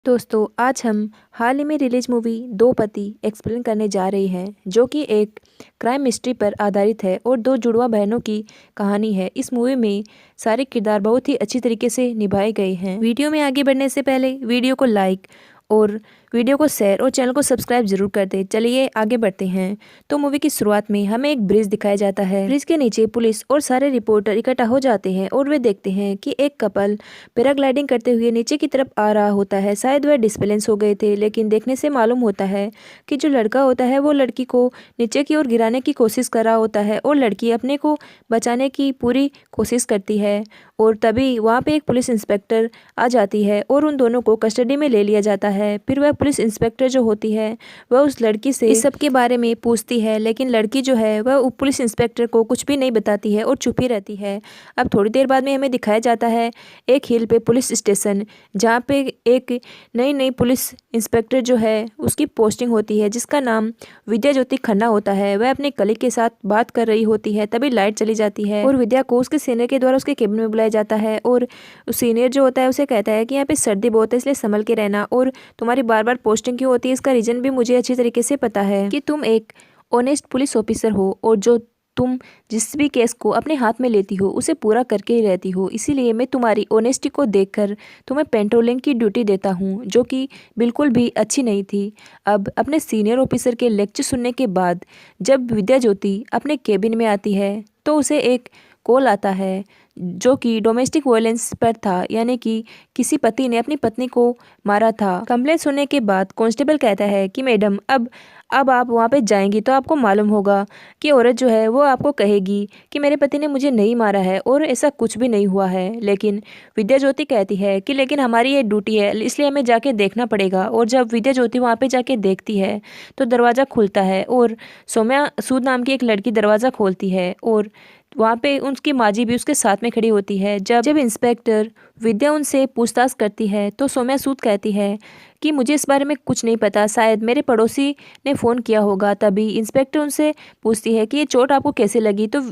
दोस्तों आज हम हाल ही में रिलीज मूवी दो पति एक्सप्लेन करने जा रहे हैं, जो कि एक क्राइम मिस्ट्री पर आधारित है और दो जुड़वा बहनों की कहानी है। इस मूवी में सारे किरदार बहुत ही अच्छी तरीके से निभाए गए हैं। वीडियो में आगे बढ़ने से पहले वीडियो को लाइक और वीडियो को शेयर और चैनल को सब्सक्राइब जरूर कर दे। चलिए आगे बढ़ते हैं। तो मूवी की शुरुआत में हमें एक ब्रिज दिखाया जाता है। ब्रिज के नीचे पुलिस और सारे रिपोर्टर इकट्ठा हो जाते हैं और वे देखते हैं कि एक कपल पैराग्लाइडिंग करते हुए नीचे की तरफ आ रहा होता है। शायद वह डिसबैलेंस हो गए थे, लेकिन देखने से मालूम होता है कि जो लड़का होता है वो लड़की को नीचे की ओर गिराने की कोशिश कर रहा होता है और लड़की अपने को बचाने की पूरी कोशिश करती है। और तभी वहाँ पे एक पुलिस इंस्पेक्टर आ जाती है और उन दोनों को कस्टडी में ले लिया जाता है। फिर वह पुलिस इंस्पेक्टर जो होती है वह उस लड़की से इस सब के बारे में पूछती है, लेकिन लड़की जो है वह पुलिस इंस्पेक्टर को कुछ भी नहीं बताती है और चुप ही रहती है। अब थोड़ी देर बाद में हमें दिखाया जाता है एक हिल पे पुलिस स्टेशन, जहाँ पे एक नई नई पुलिस इंस्पेक्टर जो है उसकी पोस्टिंग होती है, जिसका नाम विद्या ज्योति खन्ना होता है। वह अपने कलीग के साथ बात कर रही होती है, तभी लाइट चली जाती है और विद्या को उसके सीनियर के द्वारा उसके केबिन में बुलाया जाता है। और उस सीनियर जो होता है उसे कहता है कि यहाँ पे सर्दी बहुत है, इसलिए संभल के रहना, और तुम्हारी बार बार पोस्टिंग क्यों होती है इसका रीजन भी मुझे अच्छी तरीके से पता है कि तुम एक ऑनेस्ट पुलिस ऑफिसर हो और जो तुम जिस भी केस को अपने हाथ में लेती हो उसे पूरा करके ही रहती हो। इसीलिए मैं तुम्हारी ऑनेस्टी को देखकर तुम्हें पेट्रोलिंग की ड्यूटी देता हूँ, जो कि बिल्कुल भी अच्छी नहीं थी। अब अपने सीनियर ऑफिसर के लेक्चर सुनने के बाद जब विद्या ज्योति अपने केबिन में आती है तो उसे एक कॉल आता है जो कि डोमेस्टिक वायलेंस पर था, यानी कि किसी पति ने अपनी पत्नी को मारा था। कंप्लेंट सुनने के बाद कांस्टेबल कहता है कि मैडम अब आप वहाँ पे जाएंगी तो आपको मालूम होगा कि औरत जो है वो आपको कहेगी कि मेरे पति ने मुझे नहीं मारा है और ऐसा कुछ भी नहीं हुआ है। लेकिन विद्या ज्योति कहती है कि लेकिन हमारी ये ड्यूटी है, इसलिए हमें जाके देखना पड़ेगा। और जब विद्या ज्योति वहाँ पे जाके देखती है तो दरवाज़ा खुलता है और सौम्या सूद नाम की एक लड़की दरवाज़ा खोलती है और वहाँ पे उनकी माजी भी उसके साथ में खड़ी होती है। जब इंस्पेक्टर विद्या उनसे पूछताछ करती है तो सौम्या सूद कहती है कि मुझे इस बारे में कुछ नहीं पता, शायद मेरे पड़ोसी ने फ़ोन किया होगा। तभी इंस्पेक्टर उनसे पूछती है कि ये चोट आपको कैसे लगी, तो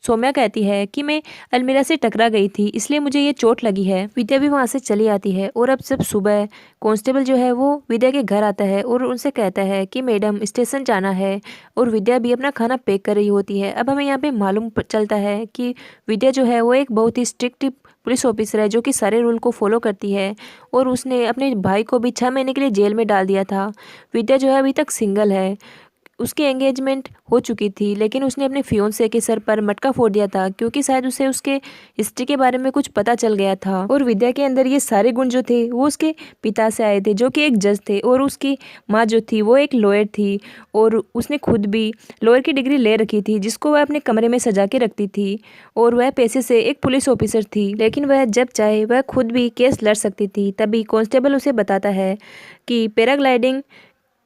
सौम्या कहती है कि मैं अलमीरा से टकरा गई थी, इसलिए मुझे ये चोट लगी है। विद्या भी वहाँ से चली आती है और अब जब सुबह कांस्टेबल जो है वो विद्या के घर आता है और उनसे कहता है कि मैडम स्टेशन जाना है, और विद्या भी अपना खाना पैक कर रही होती है। अब हमें यहाँ पे मालूम चलता है कि विद्या जो है वो एक बहुत ही स्ट्रिक्ट पुलिस ऑफिसर है, जो कि सारे रूल को फॉलो करती है और उसने अपने भाई को भी 6 महीने के लिए जेल में डाल दिया था। विद्या जो है अभी तक सिंगल है, उसकी एंगेजमेंट हो चुकी थी, लेकिन उसने अपने फियोंसे के सर पर मटका फोड़ दिया था क्योंकि शायद उसे उसके हिस्ट्री के बारे में कुछ पता चल गया था। और विद्या के अंदर ये सारे गुण जो थे वो उसके पिता से आए थे, जो कि एक जज थे, और उसकी माँ जो थी वो एक लॉयर थी और उसने खुद भी लॉयर की डिग्री ले रखी थी, जिसको वह अपने कमरे में सजा के रखती थी। और वह पेशे से एक पुलिस ऑफिसर थी, लेकिन वह जब चाहे वह खुद भी केस लड़ सकती थी। तभी कांस्टेबल उसे बताता है कि पैराग्लाइडिंग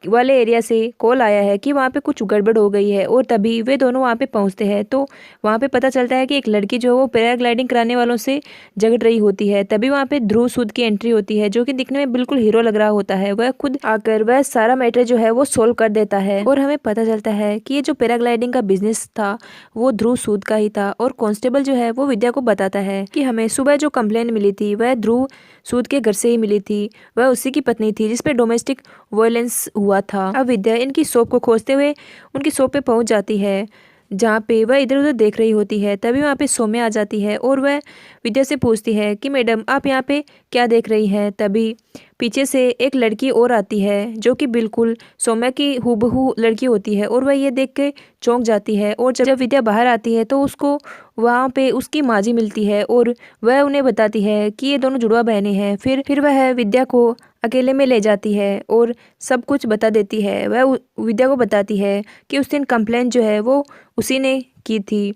वाले एरिया से कॉल आया है कि वहाँ पे कुछ गड़बड़ हो गई है। और तभी वे दोनों वहाँ पे पहुँचते हैं तो वहाँ पे पता चलता है कि एक लड़की जो है वो पैराग्लाइडिंग कराने वालों से झगड़ रही होती है। तभी वहाँ पे ध्रुव सूद की एंट्री होती है, जो कि दिखने में बिल्कुल हीरो लग रहा होता है। वह खुद आकर वह सारा मैटर जो है वो सोल्व कर देता है और हमें पता चलता है कि ये जो पैराग्लाइडिंग का बिजनेस था वो ध्रुव सूद का ही था। और कांस्टेबल जो है वो विद्या को बताता है कि हमें सुबह जो कंप्लेंट मिली थी वह ध्रुव सूद के घर से ही मिली थी, वह उसी की पत्नी थी जिसपे डोमेस्टिक वायलेंस हुआ था। अब विद्या इनकी शॉप को खोजते हुए उनकी शॉप पे पहुंच जाती है, जहाँ पे वह इधर उधर देख रही होती है। तभी वहाँ पे सौम्या आ जाती है और वह विद्या से पूछती है कि मैडम आप यहाँ पे क्या देख रही हैं। तभी पीछे से एक लड़की और आती है जो कि बिल्कुल सौम्या की हूबहू लड़की होती है और वह ये देख के चौंक जाती है। और जब विद्या बाहर आती है तो उसको वहाँ पे उसकी माजी मिलती है और वह उन्हें बताती है कि ये दोनों जुड़वा बहनें हैं। फिर वह विद्या को अकेले में ले जाती है और सब कुछ बता देती है। वह विद्या को बताती है कि उस दिन कंप्लेंट जो है वो उसी ने की थी,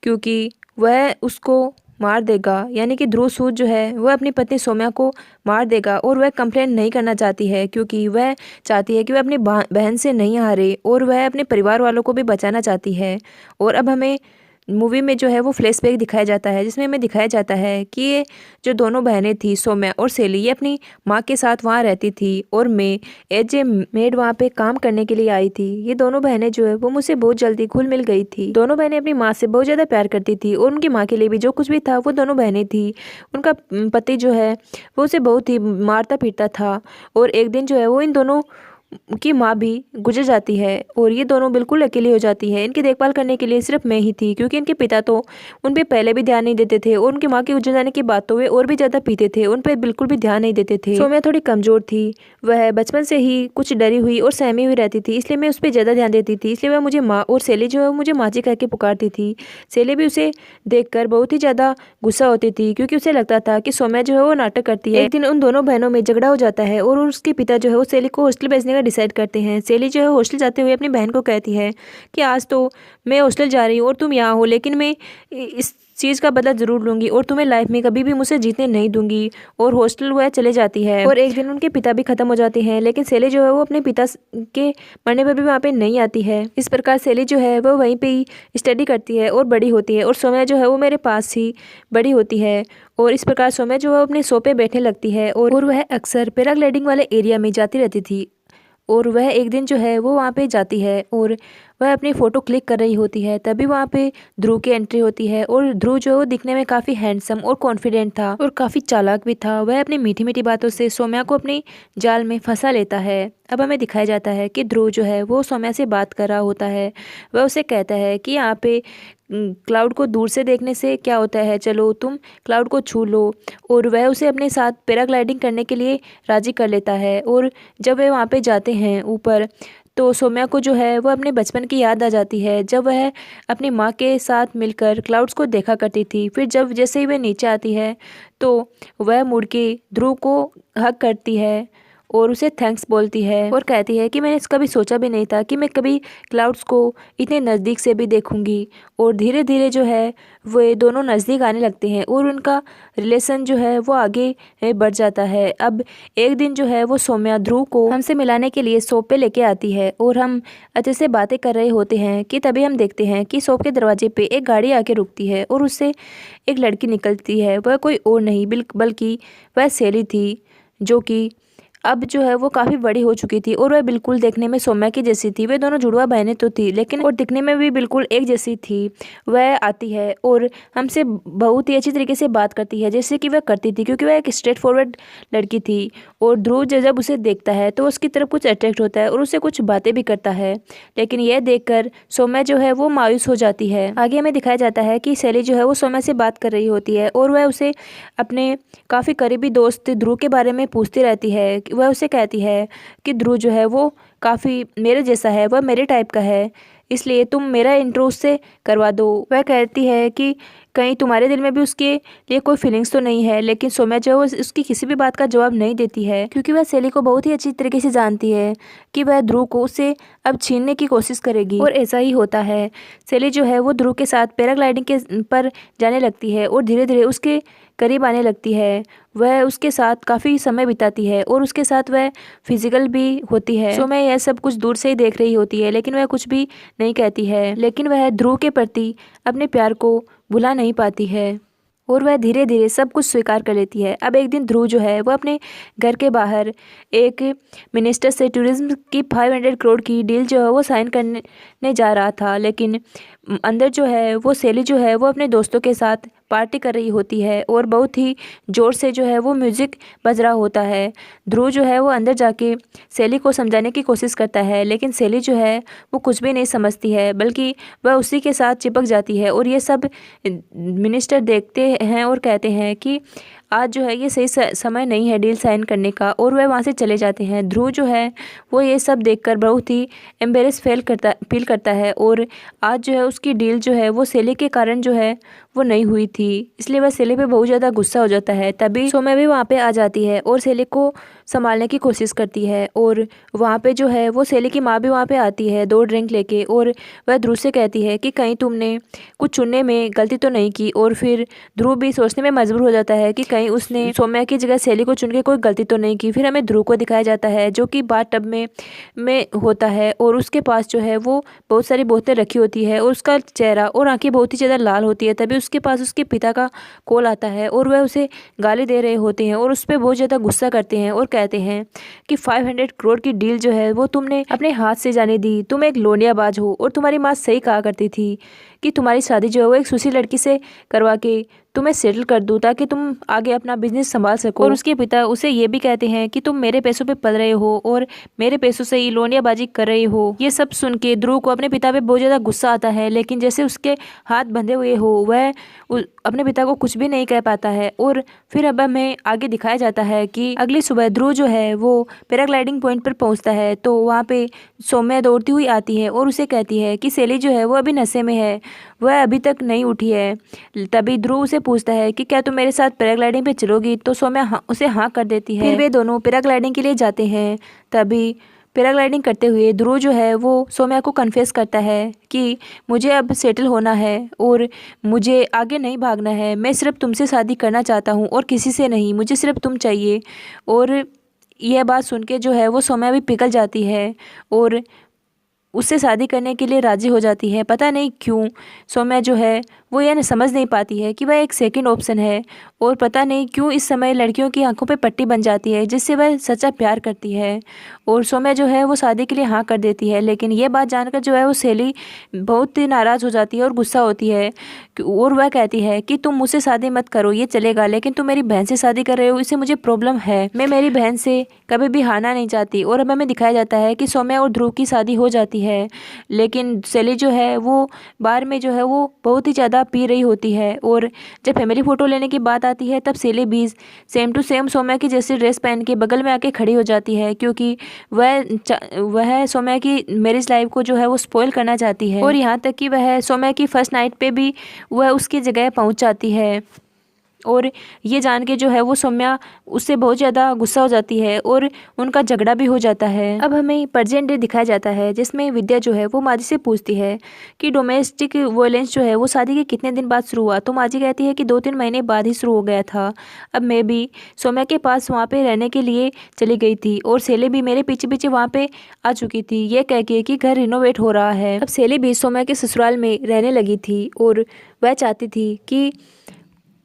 क्योंकि वह उसको मार देगा, यानी कि ध्रुव सूद जो है वह अपनी पत्नी सौम्या को मार देगा। और वह कंप्लेंट नहीं करना चाहती है क्योंकि वह चाहती है कि वह अपनी बहन से नहीं हारे और वह अपने परिवार वालों को भी बचाना चाहती है। और अब हमें मूवी में जो है वो फ्लैशबैक दिखाया जाता है, जिसमें हमें दिखाया जाता है कि ये जो दोनों बहनें थी सौम्या और शैली, ये अपनी माँ के साथ वहाँ रहती थी और मैं एज ए मेड वहाँ पे काम करने के लिए आई थी। ये दोनों बहनें जो है वो मुझसे बहुत जल्दी घुल मिल गई थी। दोनों बहनें अपनी माँ से बहुत ज़्यादा प्यार करती थी और उनकी माँ के लिए भी जो कुछ भी था वो दोनों बहनें थी। उनका पति जो है वो उसे बहुत ही मारता पीटता था और एक दिन जो है वो इन दोनों की माँ भी गुजर जाती है और ये दोनों बिल्कुल अकेली हो जाती है। इनकी देखभाल करने के लिए सिर्फ मैं ही थी, क्योंकि इनके पिता तो उन पे पहले भी ध्यान नहीं देते थे और उनकी माँ के गुजर जाने के बाद तो वे और भी ज़्यादा पीते थे, उन पे बिल्कुल भी ध्यान नहीं देते थे। सौम्या थोड़ी कमज़ोर थी, वह बचपन से ही कुछ डरी हुई और सहमी हुई रहती थी, इसलिए मैं उस पर ज़्यादा ध्यान देती थी। इसलिए वह मुझे माँ और शैली जो है मुझे माँ जी कह के पुकारती थी। शैली भी उसे देखकर बहुत ही ज़्यादा गुस्सा होती थी, क्योंकि उसे लगता था कि सौम्या जो है वो नाटक करती है। एक दिन उन दोनों बहनों में झगड़ा हो जाता है और उसके पिता जो है वो शैली को हॉस्टल भेजने का डिसाइड करते हैं। शैली जो है हॉस्टल जाते हुए अपनी बहन को कहती है कि आज तो मैं हॉस्टल जा रही हूँ और तुम यहाँ हो, लेकिन मैं इस चीज़ का बदला ज़रूर लूँगी और तुम्हें लाइफ में कभी भी मुझसे जीतने नहीं दूंगी। और हॉस्टल वह चले जाती है और एक दिन उनके पिता भी ख़त्म हो जाते हैं, लेकिन शैली जो है वो अपने पिता के मरने पर भी वहाँ पे नहीं आती है। इस प्रकार शैली जो है वो वहीं पे ही स्टडी करती है और बड़ी होती है और सौम्या जो है वो मेरे पास ही बड़ी होती है। और इस प्रकार सौम्या जो है अपने शो पे बैठने लगती है और वह अक्सर पैराग्लाइडिंग वाले एरिया में जाती रहती थी। और वह एक दिन जो है वो वहाँ पे जाती है और वह अपनी फ़ोटो क्लिक कर रही होती है, तभी वहाँ पे ध्रुव की एंट्री होती है। और ध्रुव जो है वो दिखने में काफ़ी हैंडसम और कॉन्फिडेंट था और काफ़ी चालाक भी था। वह अपनी मीठी मीठी बातों से सौम्या को अपनी जाल में फंसा लेता है। अब हमें दिखाया जाता है कि ध्रुव जो है वो सौम्या से बात कर रहा होता है। वह उसे कहता है कि यहाँ पे क्लाउड को दूर से देखने से क्या होता है, चलो तुम क्लाउड को छू लो। और वह उसे अपने साथ पैराग्लाइडिंग करने के लिए राज़ी कर लेता है। और जब वे वहाँ पे जाते हैं ऊपर, तो सौम्या को जो है वो अपने बचपन की याद आ जाती है, जब वह अपनी माँ के साथ मिलकर क्लाउड्स को देखा करती थी। फिर जब जैसे ही वह नीचे आती है तो वह मुड़ के ध्रुव को हग करती है और उसे थैंक्स बोलती है और कहती है कि मैंने कभी सोचा भी नहीं था कि मैं कभी क्लाउड्स को इतने नज़दीक से भी देखूंगी। और धीरे धीरे जो है वे दोनों नज़दीक आने लगते हैं और उनका रिलेशन जो है वो आगे बढ़ जाता है। अब एक दिन जो है वो सौम्या ध्रुव को हमसे मिलाने के लिए शॉप पे लेके आती है और हम अच्छे से बातें कर रहे होते हैं कि तभी हम देखते हैं कि शॉप के दरवाजे पे एक गाड़ी आके रुकती है और उससे एक लड़की निकलती है। वह कोई और नहीं बल्कि वह शैली थी, जो कि अब जो है वो काफ़ी बड़ी हो चुकी थी और वह बिल्कुल देखने में सौम्या की जैसी थी। वे दोनों जुड़वा बहनें तो थी, लेकिन और दिखने में भी बिल्कुल एक जैसी थी। वह आती है और हमसे बहुत ही अच्छी तरीके से बात करती है, जैसे कि वह करती थी, क्योंकि वह एक स्ट्रेट फॉरवर्ड लड़की थी। और ध्रुव जब उसे देखता है तो उसकी तरफ कुछ अट्रैक्ट होता है और उससे कुछ बातें भी करता है, लेकिन यह देखकर सौम्या जो है वो मायूस हो जाती है। आगे हमें दिखाया जाता है कि शैली जो है वो सौम्या से बात कर रही होती है और वह उसे अपने काफ़ी करीबी दोस्त ध्रुव के बारे में पूछती रहती है। वह उसे कहती है कि ध्रुव जो है वो काफ़ी मेरे जैसा है, वह मेरे टाइप का है, इसलिए तुम मेरा इंट्रो उससे करवा दो। वह कहती है कि कहीं तुम्हारे दिल में भी उसके लिए कोई फीलिंग्स तो नहीं है, लेकिन सौम्या जो है उसकी किसी भी बात का जवाब नहीं देती है, क्योंकि वह शैली को बहुत ही अच्छी तरीके से जानती है कि वह ध्रुव को उससे अब छीनने की कोशिश करेगी। और ऐसा ही होता है। शैली जो है वो ध्रुव के साथ पैराग्लाइडिंग के पर जाने लगती है और धीरे धीरे उसके करीब आने लगती है। वह उसके साथ काफ़ी समय बिताती है और उसके साथ वह फिजिकल भी होती है। सौम्या यह सब कुछ दूर से ही देख रही होती है, लेकिन वह कुछ भी नहीं कहती है, लेकिन वह ध्रुव के प्रति अपने प्यार को भुला नहीं पाती है और वह धीरे धीरे सब कुछ स्वीकार कर लेती है। अब एक दिन ध्रुव जो है वह अपने घर के बाहर एक मिनिस्टर से टूरिज्म की 500 करोड़ की डील जो है वो साइन करने जा रहा था, लेकिन अंदर जो है वो शैली जो है वो अपने दोस्तों के साथ पार्टी कर रही होती है और बहुत ही ज़ोर से जो है वो म्यूज़िक बज रहा होता है। ध्रुव जो है वो अंदर जाके शैली को समझाने की कोशिश करता है, लेकिन शैली जो है वो कुछ भी नहीं समझती है, बल्कि वह उसी के साथ चिपक जाती है। और ये सब मिनिस्टर देखते हैं और कहते हैं कि आज जो है ये सही समय नहीं है डील साइन करने का, और वह वहाँ से चले जाते हैं। ध्रुव जो है वो ये सब देखकर बहुत ही एम्बेरस फील करता है और आज जो है उसकी डील जो है वो शैली के कारण जो है वो नहीं हुई थी, इसलिए वह शैली पे बहुत ज़्यादा गुस्सा हो जाता है। तभी सौम्या भी वहाँ पे आ जाती है और शैली को संभालने की कोशिश करती है और वहाँ पे जो है वो शैली की माँ भी वहाँ पे आती है 2 ड्रिंक लेके, और वह ध्रुव से कहती है कि कहीं तुमने कुछ चुनने में गलती तो नहीं की। और फिर ध्रुव भी सोचने में मजबूर हो जाता है कि कहीं कहीं उसने सौम्या की जगह शैली को चुन के कोई गलती तो नहीं की। फिर हमें ध्रुव को दिखाया जाता है जो कि बाथ टब में होता है और उसके पास जो है वो बहुत सारी बोतलें रखी होती है और उसका चेहरा और आंखें बहुत ही ज़्यादा लाल होती है। तभी उसके पास उसके पिता का कॉल आता है और वह उसे गाली दे रहे होते हैं और उस पर बहुत ज़्यादा गुस्सा करते हैं और कहते हैं कि 500 करोड़ की डील जो है वो तुमने अपने हाथ से जाने दी। तुम एक लोनियाबाज हो और तुम्हारी माँ सही कहा करती थी कि तुम्हारी शादी जो है वो एक सुशील लड़की से करवा के तुम्हें सेटल कर दूँ ताकि तुम आगे अपना बिजनेस संभाल सको। और उसके पिता उसे ये भी कहते हैं कि तुम मेरे पैसों पे पल रहे हो और मेरे पैसों से ही लोनियाबाजी कर रही हो। ये सब सुन के ध्रुव को अपने पिता पे बहुत ज़्यादा गुस्सा आता है, लेकिन जैसे उसके हाथ बंधे हुए हो वह अपने पिता को कुछ भी नहीं कह पाता है। और फिर अब हमें आगे दिखाया जाता है कि अगली सुबह ध्रुव जो है वो पैराग्लाइडिंग पॉइंट पर पहुँचता है तो वहाँ पे सौम्या दौड़ती हुई आती है और उसे कहती है कि शैली जो है वो अभी नशे में है, वह अभी तक नहीं उठी है। तभी ध्रुव उसे पूछता है कि क्या तुम मेरे साथ पैराग्लाइडिंग पे चलोगी, तो सौम्या उसे हाँ कर देती है। फिर वे दोनों पैराग्लाइडिंग के लिए जाते हैं। तभी पैराग्लाइडिंग करते हुए ध्रुव जो है वो सौम्या को कन्फेस करता है कि मुझे अब सेटल होना है और मुझे आगे नहीं भागना है, मैं सिर्फ तुमसे शादी करना चाहता हूँ और किसी से नहीं, मुझे सिर्फ तुम चाहिए। और यह बात सुन के जो है वो सौम्या भी पिघल जाती है और उससे शादी करने के लिए राज़ी हो जाती है। पता नहीं क्यों सौम्या जो है वो यह समझ नहीं पाती है कि वह एक सेकंड ऑप्शन है और पता नहीं क्यों इस समय लड़कियों की आंखों पे पट्टी बन जाती है जिससे वह सच्चा प्यार करती है। और सौम्या जो है वो शादी के लिए हाँ कर देती है, लेकिन ये बात जानकर जो है वो शैली बहुत ही नाराज़ हो जाती है और गुस्सा होती है और वह कहती है कि तुम मुझसे शादी मत करो, ये चलेगा, लेकिन तुम मेरी बहन से शादी कर रहे हो, इससे मुझे प्रॉब्लम है। मैं मेरी बहन से कभी भी हारना नहीं चाहती। और अब हमें दिखाया जाता है कि सौम्या और ध्रुव की शादी हो जाती है, लेकिन शैली जो है वो बार में जो है वो बहुत ही ज़्यादा पी रही होती है। और जब फैमिली फ़ोटो लेने की बात आती है तब शैली भी सेम टू सेम सौम्या की जैसी ड्रेस पहन के बगल में आके खड़ी हो जाती है, क्योंकि वह सौम्या की मैरिज लाइफ को जो है वो स्पॉइल करना चाहती है। और यहाँ तक कि वह सौम्या की फर्स्ट नाइट पे भी वह उसकी जगह पहुँच जाती है। और ये जान के जो है वो सौम्या उससे बहुत ज़्यादा गुस्सा हो जाती है और उनका झगड़ा भी हो जाता है। अब हमें प्रेजेंट डे दिखाया जाता है जिसमें विद्या जो है वो माजी से पूछती है कि डोमेस्टिक वायलेंस जो है वो शादी के कितने दिन बाद शुरू हुआ, तो माजी कहती है कि 2-3 महीने बाद ही शुरू हो गया था। अब मैं भी सौम्या के पास वहाँ पे रहने के लिए चली गई थी और शैली भी मेरे पीछे पीछे वहाँ पे आ चुकी थी, ये कह के कि घर रिनोवेट हो रहा है। अब शैली भी सौम्या के ससुराल में रहने लगी थी और वह चाहती थी कि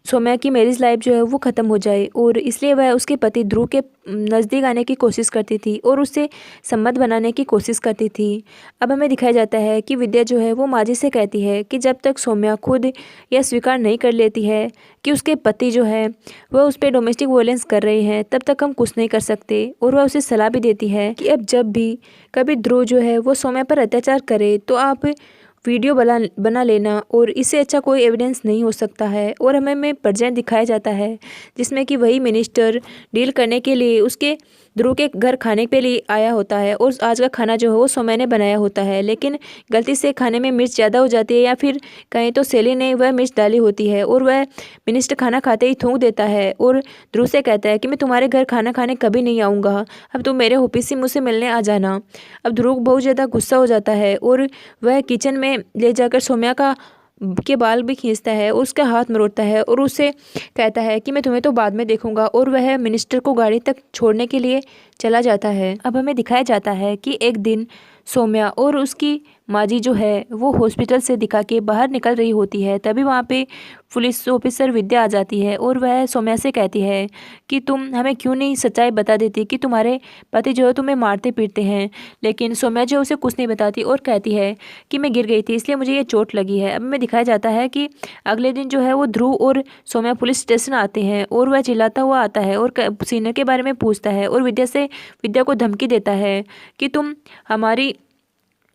सौम्या की मैरिज लाइफ जो है वो ख़त्म हो जाए और इसलिए वह उसके पति ध्रुव के नज़दीक आने की कोशिश करती थी और उससे सम्मत बनाने की कोशिश करती थी। अब हमें दिखाया जाता है कि विद्या जो है वो माजी से कहती है कि जब तक सौम्या खुद यह स्वीकार नहीं कर लेती है कि उसके पति जो है वह उस पर डोमेस्टिक वायलेंस कर रहे हैं तब तक हम कुछ नहीं कर सकते। और वह उसे सलाह भी देती है कि अब जब भी कभी ध्रुव जो है वो सौम्या पर अत्याचार करे तो आप वीडियो बना लेना और इससे अच्छा कोई एविडेंस नहीं हो सकता है। और हमें प्रेजेंट दिखाया जाता है जिसमें कि वही मिनिस्टर डील करने के लिए उसके ध्रुव के घर खाने पे लिए आया होता है और आज का खाना जो है वो सौम्या ने बनाया होता है, लेकिन गलती से खाने में मिर्च ज़्यादा हो जाती है या फिर कहीं तो शैली ने वह मिर्च डाली होती है और वह मिनिस्टर खाना खाते ही थूक देता है और ध्रुव से कहता है कि मैं तुम्हारे घर खाना खाने कभी नहीं आऊँगा, अब तुम मेरे ऑफिस से मुझसे मिलने आ जाना। अब ध्रुव बहुत ज़्यादा गुस्सा हो जाता है और वह किचन में ले जाकर सौम्या के बाल भी खींचता है, उसका हाथ मरोड़ता है और उसे कहता है कि मैं तुम्हें तो बाद में देखूंगा। और वह मिनिस्टर को गाड़ी तक छोड़ने के लिए चला जाता है। अब हमें दिखाया जाता है कि एक दिन सौम्या और उसकी माजी जो है वो हॉस्पिटल से दिखा के बाहर निकल रही होती है। तभी वहाँ पे पुलिस ऑफिसर विद्या आ जाती है और वह सौम्या से कहती है कि तुम हमें क्यों नहीं सच्चाई बता देती कि तुम्हारे पति जो है तुम्हें मारते पीटते हैं। लेकिन सौम्या जो उसे कुछ नहीं बताती और कहती है कि मैं गिर गई थी इसलिए मुझे ये चोट लगी है। अब हमें दिखाया जाता है कि अगले दिन जो है वो ध्रुव और सौम्या पुलिस स्टेशन आते हैं और वह चिल्लाता हुआ आता है और सीनियर के बारे में पूछता है और विद्या को धमकी देता है कि तुम हमारी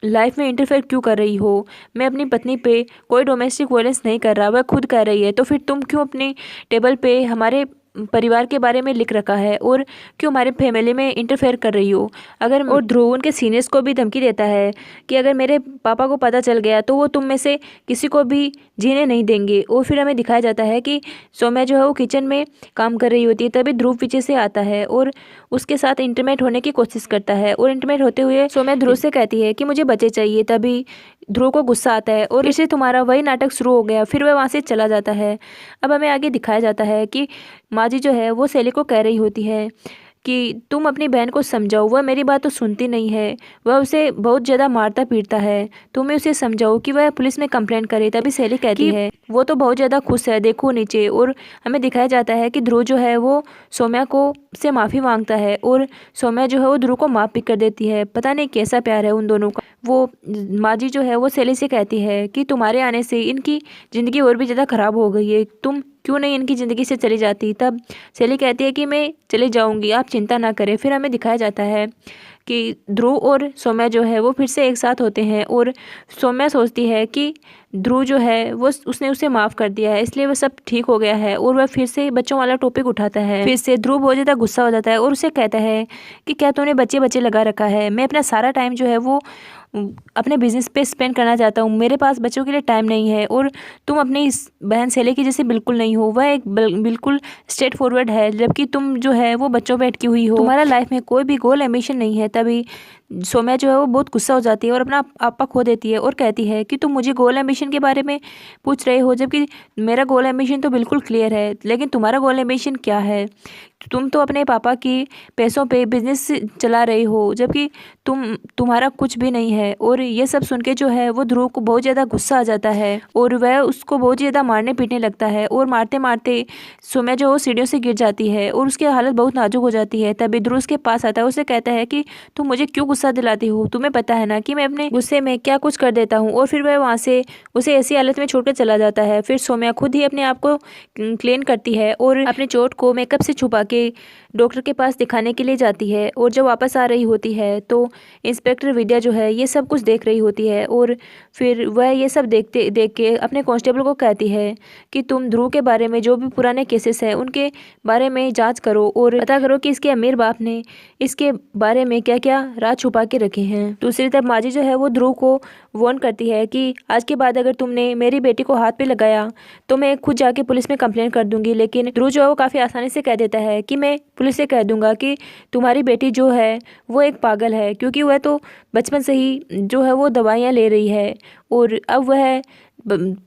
लाइफ में इंटरफेयर क्यों कर रही हो, मैं अपनी पत्नी पे कोई डोमेस्टिक वायलेंस नहीं कर रहा, वह खुद कर रही है, तो फिर तुम क्यों अपनी टेबल पे हमारे परिवार के बारे में लिख रखा है और क्यों हमारे फैमिली में इंटरफेयर कर रही हो। अगर और ध्रुव उनके सीनियर्स को भी धमकी देता है कि अगर मेरे पापा को पता चल गया तो वो तुम में से किसी को भी जीने नहीं देंगे। और फिर हमें दिखाया जाता है कि सौम्या जो है वो किचन में काम कर रही होती है, तभी ध्रुव पीछे से आता है और उसके साथ इंटीमेट होने की कोशिश करता है। और इंटीमेट होते हुए सौम्या ध्रुव से कहती है कि मुझे बच्चे चाहिए। तभी ध्रुव को गुस्सा आता है और इसे तुम्हारा वही नाटक शुरू हो गया, फिर वह वहाँ से चला जाता है। अब हमें आगे दिखाया जाता है कि माजी जो है वो सैली को कह रही होती है कि तुम अपनी बहन को समझाओ, वह मेरी बात तो सुनती नहीं है, वह उसे बहुत ज़्यादा मारता पीटता है, तुम्हें उसे समझाओ कि वह पुलिस में कंप्लेंट करे। तभी सैली कहती है वो तो बहुत ज़्यादा खुश है, देखो नीचे। और हमें दिखाया जाता है कि ध्रुव जो है वो सौम्या को से माफ़ी मांगता है और सौम्या जो है वो ध्रुव को माफ़ भी कर देती है। पता नहीं कैसा प्यार है उन दोनों का। वो माजी जो है वो सैली से कहती है कि तुम्हारे आने से इनकी ज़िंदगी और भी ज़्यादा ख़राब हो गई है, तुम क्यों नहीं इनकी ज़िंदगी से चली जाती। तब सैली कहती है कि मैं चली जाऊंगी, आप चिंता ना करें। फिर हमें दिखाया जाता है कि ध्रुव और सौम्या जो है वो फिर से एक साथ होते हैं और सौम्या सोचती है कि ध्रुव जो है वो उसने उसे माफ़ कर दिया है, इसलिए वह सब ठीक हो गया है। और वह फिर से बच्चों वाला टॉपिक उठाता है। फिर से ध्रुव बहुत ज़्यादा गुस्सा हो जाता है और उसे कहता है कि क्या तूने बच्चे बच्चे लगा रखा है, मैं अपना सारा टाइम जो है वो अपने बिजनेस पे स्पेंड करना चाहता हूँ, मेरे पास बच्चों के लिए टाइम नहीं है। और तुम अपनी इस बहन सैली की जैसे बिल्कुल नहीं हो, वह एक बिल्कुल स्ट्रेट फॉरवर्ड है, जबकि तुम जो है वो बच्चों पे अटकी हुई हो, तुम्हारा लाइफ में कोई भी गोल एम्बिशन नहीं है। तभी सौम्या जो है वो बहुत गुस्सा हो जाती है और अपना आपा खो देती है और कहती है कि तुम मुझे गोल एम्बिशन के बारे में पूछ रहे हो, जबकि मेरा गोल एम्बिशन तो बिल्कुल क्लियर है, लेकिन तुम्हारा गोल एम्बिशन क्या है। तुम तो अपने पापा की पैसों पे बिजनेस चला रही हो, जबकि तुम्हारा कुछ भी नहीं है। और ये सब सुन के जो है वो ध्रुव को बहुत ज़्यादा गुस्सा आ जाता है और वह उसको बहुत ज़्यादा मारने पीटने लगता है। और मारते मारते सौम्या जो सीढ़ियों से गिर जाती है और उसकी हालत बहुत नाजुक हो जाती है। तभी ध्रुव उसके पास आता है, उसे कहता है कि तुम मुझे क्यों गुस्सा दिलाती हो, तुम्हें पता है ना कि मैं अपने गुस्से में क्या कुछ कर देता हूँ। और फिर वह वहाँ से उसे ऐसी हालत में छोड़कर चला जाता है। फिर सौम्या खुद ही अपने आप को क्लीन करती है और अपने चोट को मेकअप से छुपा के डॉक्टर के पास दिखाने के लिए जाती है। और जब वापस आ रही होती है तो इंस्पेक्टर विद्या जो है ये सब कुछ देख रही होती है और फिर वह ये सब देख के अपने कांस्टेबल को कहती है कि तुम ध्रुव के बारे में जो भी पुराने केसेस हैं उनके बारे में जांच करो और पता करो कि इसके अमीर बाप ने इसके बारे में क्या क्या राज छुपा के रखे हैं। दूसरी तरफ माजी जो है वो ध्रुव को वार्न करती है कि आज के बाद अगर तुमने मेरी बेटी को हाथ पे लगाया तो मैं खुद जाके पुलिस में कंप्लेन कर दूंगी। लेकिन ध्रुव जो है वो काफ़ी आसानी से कह देता है कि मैं पुलिस से कह दूंगा कि तुम्हारी बेटी जो है वो एक पागल है, क्योंकि वह तो बचपन से ही जो है वो दवाइयाँ ले रही है और अब वह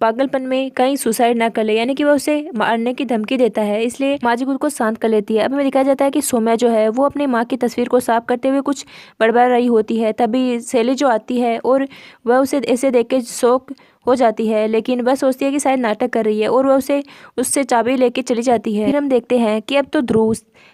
पागलपन में कहीं सुसाइड ना कर ले, यानी कि वह उसे मारने की धमकी देता है। इसलिए माजी खुद को शांत कर लेती है। अब हमें दिखाया जाता है कि सौम्या जो है वो अपनी माँ की तस्वीर को साफ करते हुए कुछ बड़बड़ा रही होती है। तभी सैली जो आती है और वह उसे ऐसे देख के शौक हो जाती है, लेकिन वह सोचती है कि शायद नाटक कर रही है और वह उससे चाबी लेके चली जाती है। फिर हम देखते हैं कि अब तो ध्रुव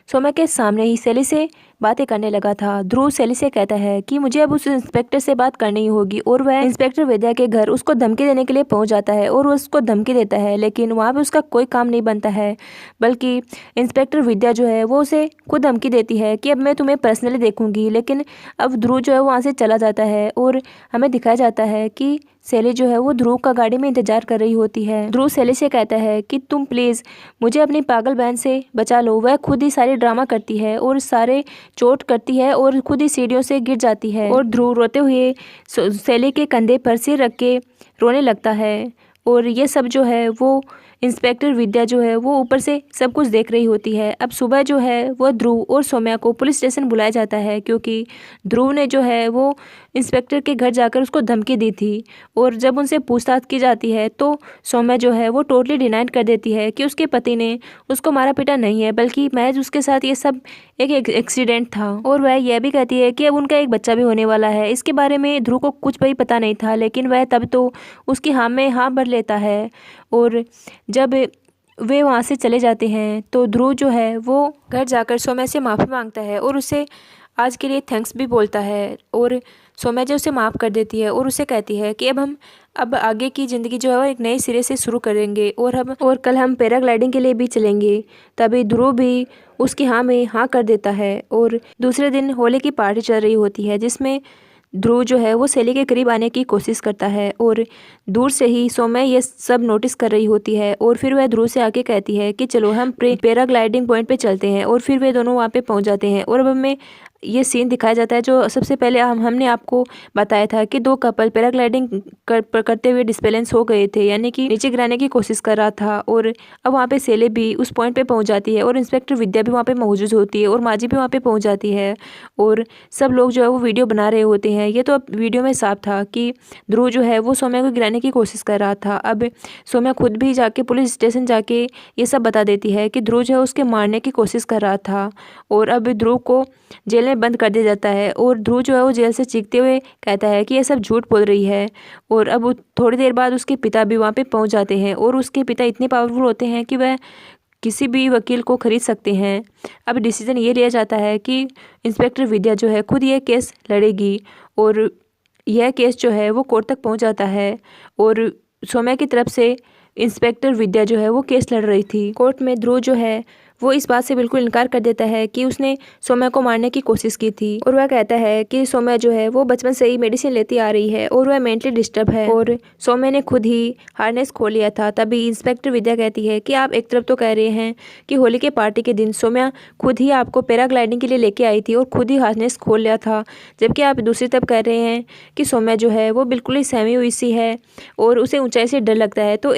सौम्या के सामने ही सैली से बातें करने लगा था। ध्रुव सैली से कहता है कि मुझे अब उस इंस्पेक्टर से बात करनी होगी और वह इंस्पेक्टर विद्या के घर उसको धमकी देने के लिए पहुंच जाता है और उसको धमकी देता है, लेकिन वहाँ पे उसका कोई काम नहीं बनता है, बल्कि इंस्पेक्टर विद्या जो है वो उसे खुद धमकी देती है कि अब मैं तुम्हें पर्सनली देखूंगी। लेकिन अब ध्रुव जो है वहाँ से चला जाता है और हमें दिखाया जाता है कि सैली जो है वो ध्रुव का गाड़ी में इंतजार कर रही होती है। ध्रुव सैली से कहता है कि तुम प्लीज़ मुझे अपनी पागल बहन से बचा लो। वह खुद ही सारी ड्रामा करती है और सारे चोट करती है और खुद ही सीढ़ियों से गिर जाती है और ध्रुव रोते हुए सैली के कंधे पर सिर रख के रोने लगता है। और ये सब जो है वो इंस्पेक्टर विद्या जो है वो ऊपर से सब कुछ देख रही होती है। अब सुबह जो है वो ध्रुव और सौम्या को पुलिस स्टेशन बुलाया जाता है, क्योंकि ध्रुव ने जो है वो इंस्पेक्टर के घर जाकर उसको धमकी दी थी। और जब उनसे पूछताछ की जाती है तो सौम्या जो है वो टोटली डिनाइड कर देती है कि उसके पति ने उसको मारा पीटा नहीं है, बल्कि महज उसके साथ ये सब एक एक्सीडेंट था। और वह यह भी कहती है कि अब उनका एक बच्चा भी होने वाला है। इसके बारे में ध्रुव को कुछ भी पता नहीं था, लेकिन वह तब तो उसकी हाँ में हाँ भर लेता है। और जब वे वहाँ से चले जाते हैं तो ध्रुव जो है वो घर जाकर सौम्या से माफ़ी मांगता है और उसे आज के लिए थैंक्स भी बोलता है। और सौम्या जो उसे माफ़ कर देती है और उसे कहती है कि अब आगे की ज़िंदगी जो है वो एक नए सिरे से शुरू करेंगे और कल हम पैराग्लाइडिंग के लिए भी चलेंगे। तभी ध्रुव भी उसकी हाँ में हाँ कर देता है। और दूसरे दिन होली की पार्टी चल रही होती है, जिसमें ध्रुव जो है वो सैली के करीब आने की कोशिश करता है और दूर से ही सौम्या ये सब नोटिस कर रही होती है। और फिर वह ध्रुव से आके कहती है कि चलो हम पैराग्लाइडिंग पॉइंट पे चलते हैं। और फिर वे दोनों वहाँ पे पहुँच जाते हैं। और अब हमें ये सीन दिखाया जाता है जो सबसे पहले हमने आपको बताया था कि दो कपल पैराग्लाइडिंग करते हुए डिस्बैलेंस हो गए थे, यानी कि नीचे गिराने की कोशिश कर रहा था। और अब वहाँ पे सेले भी उस पॉइंट पे पहुँच जाती है और इंस्पेक्टर विद्या भी वहाँ पे मौजूद होती है और माजी भी वहाँ पे पहुँच जाती है और सब लोग जो है वो वीडियो बना रहे होते हैं। ये तो अब वीडियो में साफ था कि ध्रुव जो है वो सौम्या को गिराने की कोशिश कर रहा था। अब सौम्या खुद भी जाके पुलिस स्टेशन जाके ये सब बता देती है कि ध्रुव जो है उसके मारने की कोशिश कर रहा था और अब ध्रुव को जेल में बंद कर दिया जाता है और ध्रुव जो है वो जेल से चीखते हुए कहता है कि ये सब झूठ बोल रही है। और अब थोड़ी देर बाद उसके पिता भी वहाँ पे पहुँच जाते हैं और उसके पिता इतने पावरफुल होते हैं कि वह किसी भी वकील को खरीद सकते हैं। अब डिसीजन ये लिया जाता है कि इंस्पेक्टर विद्या जो है खुद ये केस लड़ेगी और यह केस जो है वो कोर्ट तक पहुंच जाता है और सौम्या की तरफ से इंस्पेक्टर विद्या जो है वो केस लड़ रही थी। कोर्ट में ध्रुव जो है वो इस बात से बिल्कुल इनकार कर देता है कि उसने सौम्या को मारने की कोशिश की थी और वह कहता है कि सौम्या जो है वो बचपन से ही मेडिसिन लेती आ रही है और वह मेंटली डिस्टर्ब है और सौम्या ने खुद ही हार्नेस खोल लिया था। तभी इंस्पेक्टर विद्या कहती है कि आप एक तरफ तो कह रहे हैं कि होली के पार्टी के दिन सौम्या खुद ही आपको पैराग्लाइडिंग के लिए लेके आई थी और खुद ही हार्नेस खोल लिया था, जबकि आप दूसरी तरफ कह रहे हैं कि सौम्या जो है वो बिल्कुल ही सहमी हुई सी है और उसे ऊंचाई से डर लगता है। तो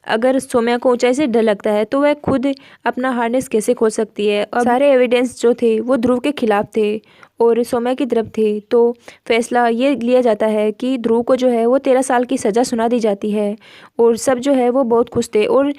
अगर सौम्या को ऊंचाई से डर लगता है तो वह खुद अपना हार्नेस कैसे खोल सकती है। और सारे एविडेंस जो थे वो ध्रुव के खिलाफ थे और सौम्या की तरफ थे। तो फैसला ये लिया जाता है कि ध्रुव को जो है वो 13 साल की सज़ा सुना दी जाती है और सब जो है वो बहुत खुश थे और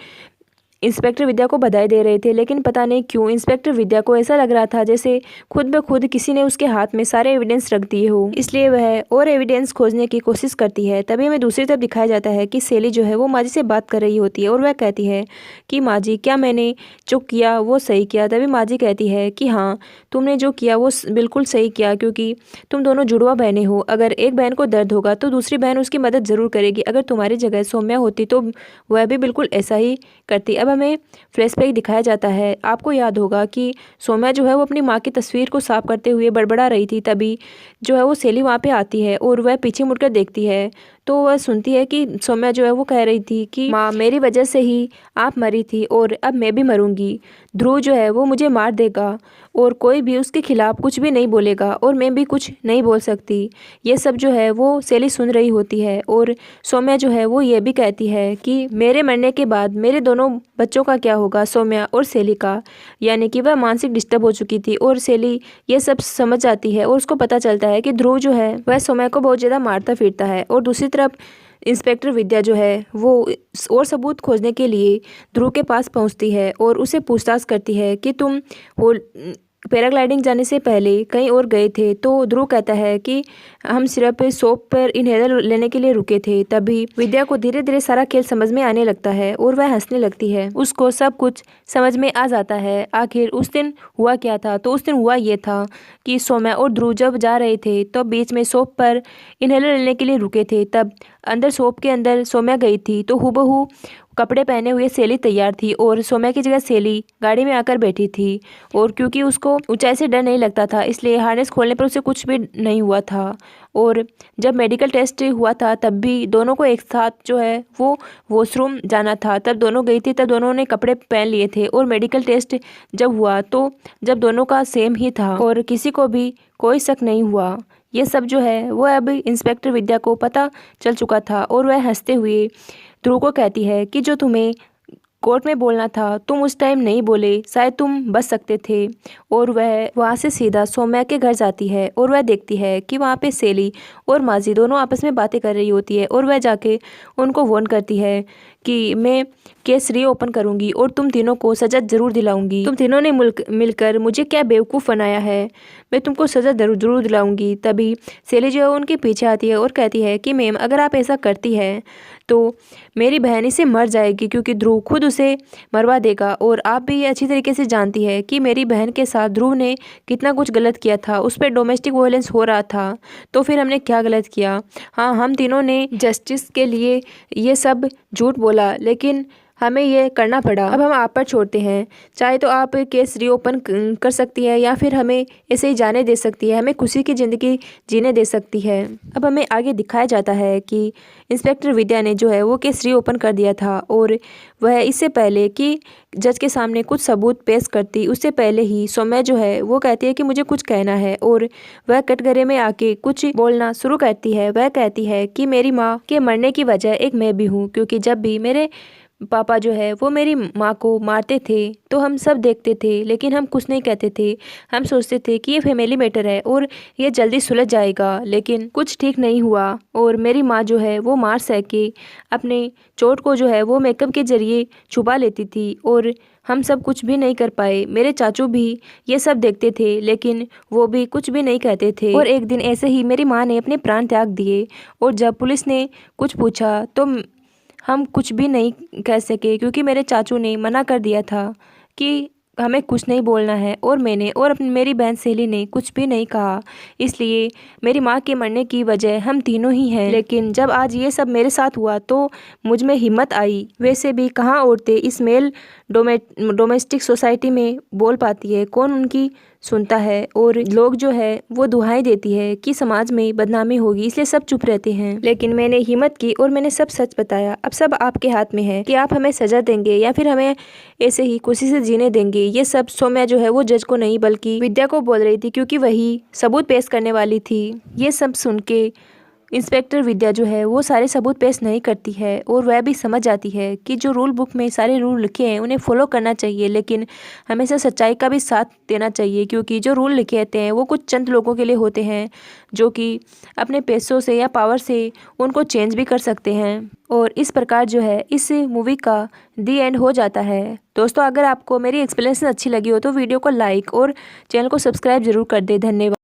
इंस्पेक्टर विद्या को बधाई दे रहे थे। लेकिन पता नहीं क्यों इंस्पेक्टर विद्या को ऐसा लग रहा था जैसे खुद ब खुद किसी ने उसके हाथ में सारे एविडेंस रख दिए हो, इसलिए वह और एविडेंस खोजने की कोशिश करती है। तभी हमें दूसरी तरफ दिखाया जाता है कि सेली जो है वो माँ जी से बात कर रही होती है और वह कहती है कि माँ जी, क्या मैंने जो किया वो सही किया। तभी माँ जी कहती है कि हाँ, तुमने जो किया वो बिल्कुल सही किया, क्योंकि तुम दोनों जुड़वा बहनें हो। अगर एक बहन को दर्द होगा तो दूसरी बहन उसकी मदद ज़रूर करेगी। अगर तुम्हारी जगह सौम्या होती तो वह भी बिल्कुल ऐसा ही करती। अब हमें फ्लैशबैक दिखाया जाता है। आपको याद होगा कि सौम्या जो है वो अपनी माँ की तस्वीर को साफ करते हुए बड़बड़ा रही थी। तभी जो है वो सेली वहाँ पे आती है और वह पीछे मुड़कर देखती है तो वह सुनती है कि सौम्या जो है वो कह रही थी कि माँ, मेरी वजह से ही आप मरी थी और अब मैं भी मरूंगी। ध्रुव जो है वो मुझे मार देगा और कोई भी उसके खिलाफ कुछ भी नहीं बोलेगा और मैं भी कुछ नहीं बोल सकती। ये सब जो है वो सेली सुन रही होती है और सौम्या जो है वो ये भी कहती है कि मेरे मरने के बाद मेरे दोनों बच्चों का क्या होगा, सौम्या और सेली का। यानी कि वह मानसिक डिस्टर्ब हो चुकी थी और सेली ये सब समझ जाती है और उसको पता चलता है कि ध्रुव जो है वह सौम्या को बहुत ज़्यादा मारता फिरता है। और दूसरी तरफ इंस्पेक्टर विद्या जो है वो और सबूत खोजने के लिए ध्रुव के पास पहुंचती है और उसे पूछताछ करती है कि तुम पैराग्लाइडिंग जाने से पहले कहीं और गए थे। तो ध्रुव कहता है कि हम सिर्फ शॉप पर इनहेलर लेने के लिए रुके थे। तभी विद्या को धीरे धीरे सारा खेल समझ में आने लगता है और वह हंसने लगती है। उसको सब कुछ समझ में आ जाता है आखिर उस दिन हुआ क्या था। तो उस दिन हुआ ये था कि सौम्या और ध्रुव जब जा रहे थे तो बीच में शॉप पर इनहेलर लेने के लिए रुके थे। तब अंदर शॉप के अंदर सौम्या गई थी तो हूबहू कपड़े पहने हुए सेली तैयार थी और सौम्या की जगह सेली गाड़ी में आकर बैठी थी। और क्योंकि उसको ऊंचाई से डर नहीं लगता था इसलिए हार्नेस खोलने पर उसे कुछ भी नहीं हुआ था। और जब मेडिकल टेस्ट हुआ था तब भी दोनों को एक साथ जो है वो वॉशरूम जाना था। तब दोनों गई थी, तब दोनों ने कपड़े पहन लिए थे और मेडिकल टेस्ट जब हुआ तो जब दोनों का सेम ही था और किसी को भी कोई शक नहीं हुआ। ये सब जो है वो अब इंस्पेक्टर विद्या को पता चल चुका था और वह हंसते हुए ध्रुव को कहती है कि जो तुम्हें कोर्ट में बोलना था तुम उस टाइम नहीं बोले, शायद तुम बच सकते थे। और वह वहाँ से सीधा सौम्या के घर जाती है और वह देखती है कि वहाँ पे सेली और माजी दोनों आपस में बातें कर रही होती है और वह जाके उनको वार्न करती है कि मैं केस रीओपन करूंगी और तुम तीनों को सज़ा ज़रूर दिलाऊंगी। तुम तीनों ने मिलकर मुझे क्या बेवकूफ़ बनाया है, मैं तुमको सज़ा ज़रूर दिलाऊंगी। तभी सेली जो है उनके पीछे आती है और कहती है कि मैम, अगर आप ऐसा करती है तो मेरी बहन इसे मर जाएगी, क्योंकि ध्रुव खुद उसे मरवा देगा। और आप भी ये अच्छी तरीके से जानती है कि मेरी बहन के साथ ध्रुव ने कितना कुछ गलत किया था, उस पर डोमेस्टिक वायलेंस हो रहा था। तो फिर हमने क्या गलत किया? हाँ, हम तीनों ने जस्टिस के लिए ये सब झूठ बोला, लेकिन हमें ये करना पड़ा। अब हम आप पर छोड़ते हैं, चाहे तो आप केस रीओपन कर सकती है या फिर हमें ऐसे ही जाने दे सकती है, हमें खुशी की ज़िंदगी जीने दे सकती है। अब हमें आगे दिखाया जाता है कि इंस्पेक्टर विद्या ने जो है वो केस रीओपन कर दिया था और वह इससे पहले कि जज के सामने कुछ सबूत पेश करती उससे पहले ही सौम्या जो है वो कहती है कि मुझे कुछ कहना है और वह कटघरे में आके कुछ बोलना शुरू करती है। वह कहती है कि मेरी माँ के मरने की वजह एक मैं भी हूँ, क्योंकि जब भी मेरे पापा जो है वो मेरी माँ को मारते थे तो हम सब देखते थे, लेकिन हम कुछ नहीं कहते थे। हम सोचते थे कि ये फैमिली मैटर है और ये जल्दी सुलझ जाएगा, लेकिन कुछ ठीक नहीं हुआ और मेरी माँ जो है वो मार सह के अपने चोट को जो है वो मेकअप के जरिए छुपा लेती थी और हम सब कुछ भी नहीं कर पाए। मेरे चाचू भी ये सब देखते थे, लेकिन वो भी कुछ भी नहीं कहते थे। और एक दिन ऐसे ही मेरी माँ ने अपने प्राण त्याग दिए और जब पुलिस ने कुछ पूछा तो हम कुछ भी नहीं कह सके, क्योंकि मेरे चाचू ने मना कर दिया था कि हमें कुछ नहीं बोलना है और मैंने और अपनी मेरी बहन सहेली ने कुछ भी नहीं कहा। इसलिए मेरी माँ के मरने की वजह हम तीनों ही हैं। लेकिन जब आज ये सब मेरे साथ हुआ तो मुझ में हिम्मत आई। वैसे भी कहाँ औरतें इस मेल डोमेस्टिक सोसाइटी में बोल पाती है, कौन उनकी सुनता है। और लोग जो है वो दुहाई देती है कि समाज में बदनामी होगी, इसलिए सब चुप रहते हैं। लेकिन मैंने हिम्मत की और मैंने सब सच बताया। अब सब आपके हाथ में है कि आप हमें सजा देंगे या फिर हमें ऐसे ही खुशी से जीने देंगे। ये सब सौम्या जो है वो जज को नहीं बल्कि विद्या को बोल रही थी, क्योंकि वही सबूत पेश करने वाली थी। ये सब सुन के इंस्पेक्टर विद्या जो है वो सारे सबूत पेश नहीं करती है और वह भी समझ जाती है कि जो रूल बुक में सारे रूल लिखे हैं उन्हें फॉलो करना चाहिए, लेकिन हमेशा सच्चाई का भी साथ देना चाहिए, क्योंकि जो रूल लिखे रहते हैं वो कुछ चंद लोगों के लिए होते हैं जो कि अपने पैसों से या पावर से उनको चेंज भी कर सकते हैं। और इस प्रकार जो है इस मूवी का दी एंड हो जाता है। दोस्तों, अगर आपको मेरी एक्सप्लेनेशन अच्छी लगी हो तो वीडियो को लाइक और चैनल को सब्सक्राइब जरूर कर दे। धन्यवाद।